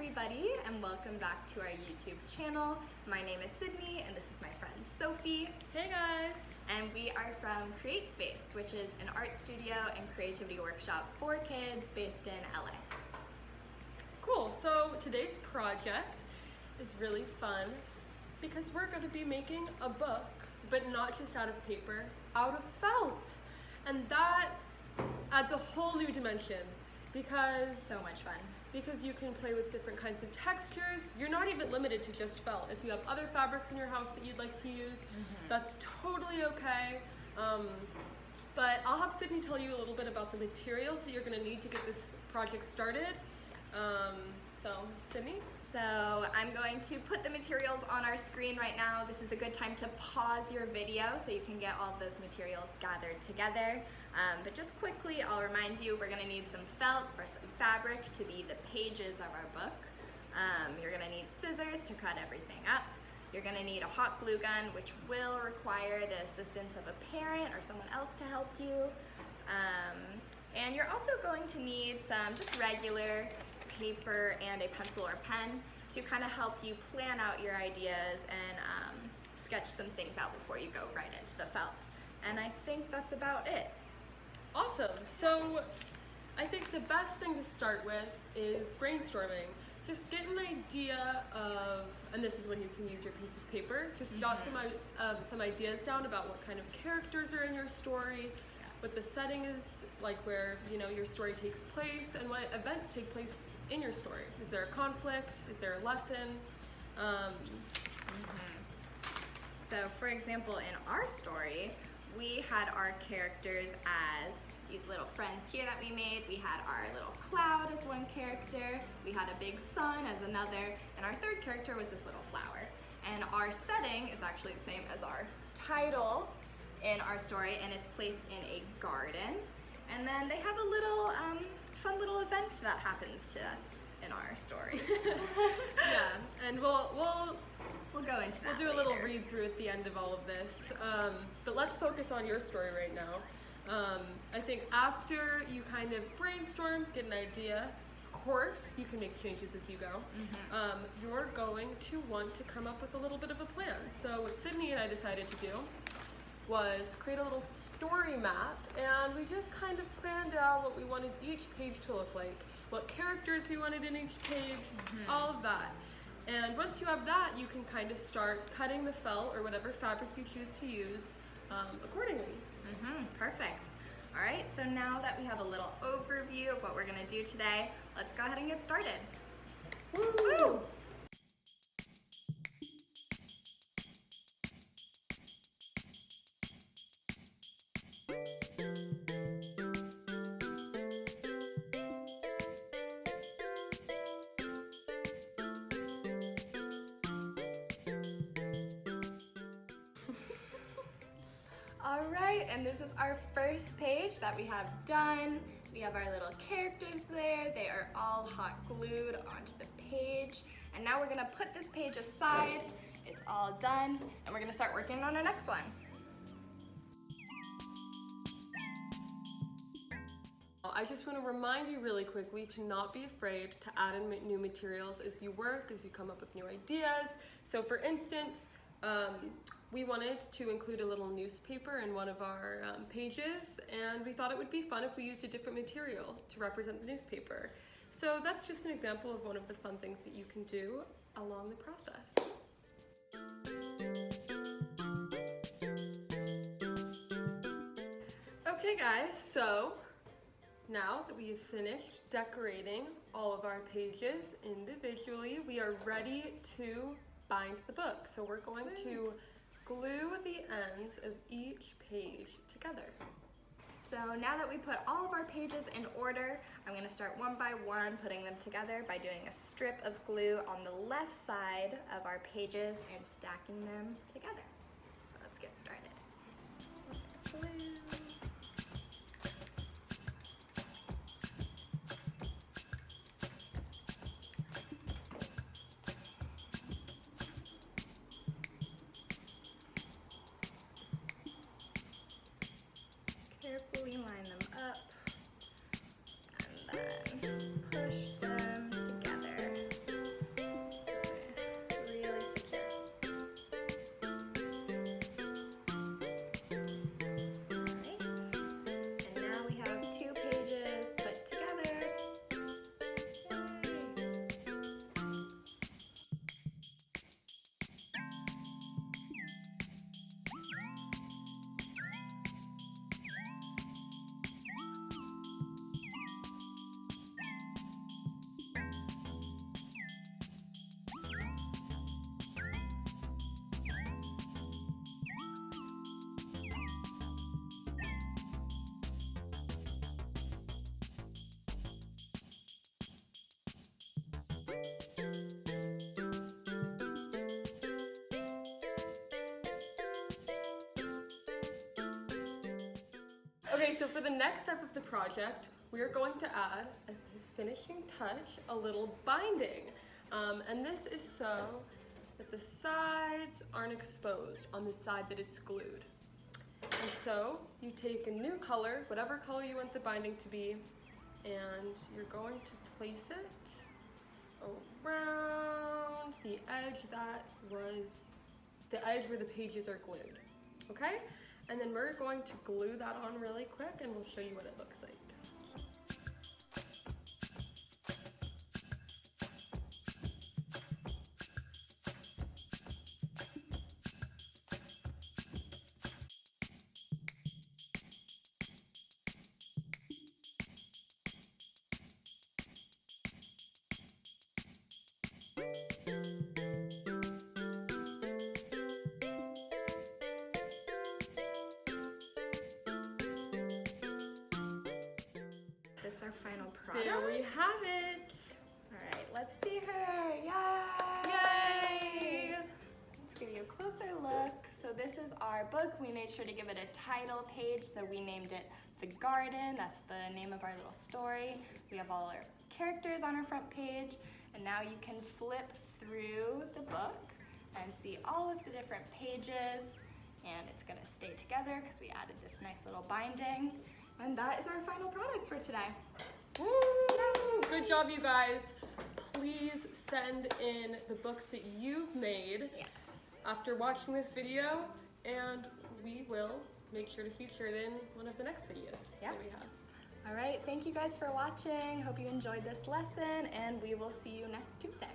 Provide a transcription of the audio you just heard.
everybody, and welcome back to our YouTube channel. My name is Sydney, and this is my friend Sophie. Hey guys! And we are from Create Space, which is an art studio and creativity workshop for kids based in LA. Cool, so today's project is really fun because we're going to be making a book, but not just out of paper, out of felt. And that adds a whole new dimension because So much fun. Because you can play with different kinds of textures. You're not even limited to just felt. If you have other fabrics in your house that you'd like to use, that's totally okay. But I'll have Sydney tell you a little bit about the materials that you're going to need to get this project started. So, Sydney? So I'm going to put the materials on our screen right now. This is a good time to pause your video so you can get all of those materials gathered together. But just quickly, I'll remind you, we're gonna need some felt or some fabric to be the pages of our book. You're gonna need scissors to cut everything up. You're gonna need a hot glue gun, which will require the assistance of a parent or someone else to help you. And you're also going to need some just regular paper and a pencil or pen to kind of help you plan out your ideas and sketch some things out before you go right into the felt. And I think that's about it. Awesome. So I think the best thing to start with is brainstorming. Just get an idea of, and this is when you can use your piece of paper, just jot some ideas down about what kind of characters are in your story, what the setting is, like where your story takes place, and what events take place in your story. Is there a conflict? Is there a lesson? So for example, in our story, we had our characters as these little friends here that we made. We had our little cloud as one character, we had a big sun as another, and our third character was this little flower. And our setting is actually the same as our title in our story, and it's placed in a garden. And then they have a little fun little event that happens to us in our story. Yeah, and we'll go into that. We'll do a little read through at the end of all of this. But let's focus on your story right now. I think after you kind of brainstorm, get an idea, of course you can make changes as you go. You're going to want to come up with a little bit of a plan. So what Sydney and I decided to do was create a little story map, and we just kind of planned out what we wanted each page to look like, what characters we wanted in each page, all of that. And once you have that, you can kind of start cutting the felt or whatever fabric you choose to use accordingly. Perfect. All right, so now that we have a little overview of what we're gonna do today, let's go ahead and get started. Woo! All right, and this is our first page that we have done. We have our little characters there. They are all hot glued onto the page. And now we're gonna put this page aside. It's all done, and we're gonna start working on our next one. I just want to remind you really quickly to not be afraid to add in new materials as you work, as you come up with new ideas. So for instance, we wanted to include a little newspaper in one of our pages, and we thought it would be fun if we used a different material to represent the newspaper. So that's just an example of one of the fun things that you can do along the process. Okay guys, so now that we have finished decorating all of our pages individually, we are ready to bind the book. So we're going to glue the ends of each page together. So now that we put all of our pages in order, I'm gonna start one by one putting them together by doing a strip of glue on the left side of our pages and stacking them together. So let's get started. Glue. Carefully line them up and then push them together. Okay, so for the next step of the project, we are going to add, as the finishing touch, a little binding. And this is so that the sides aren't exposed on the side that it's glued. And so you take a new color, whatever color you want the binding to be, and you're going to place it around the edge that was the edge where the pages are glued, okay? And then we're going to glue that on really quick and we'll show you what it looks like. This is our final product. There we have it. All right, let's see her. Yay! Yay! Let's give you a closer look. So this is our book. We made sure to give it a title page, so we named it The Garden. That's the name of our little story. We have all our characters on our front page, and now you can flip through the book and see all of the different pages, and it's gonna stay together because we added this nice little binding. And that is our final product for today. Woo! Good job, you guys. Please send in the books that you've made Yes. after watching this video, and we will make sure to feature it in one of the next videos that we have. All right, thank you guys for watching. Hope you enjoyed this lesson, and we will see you next Tuesday.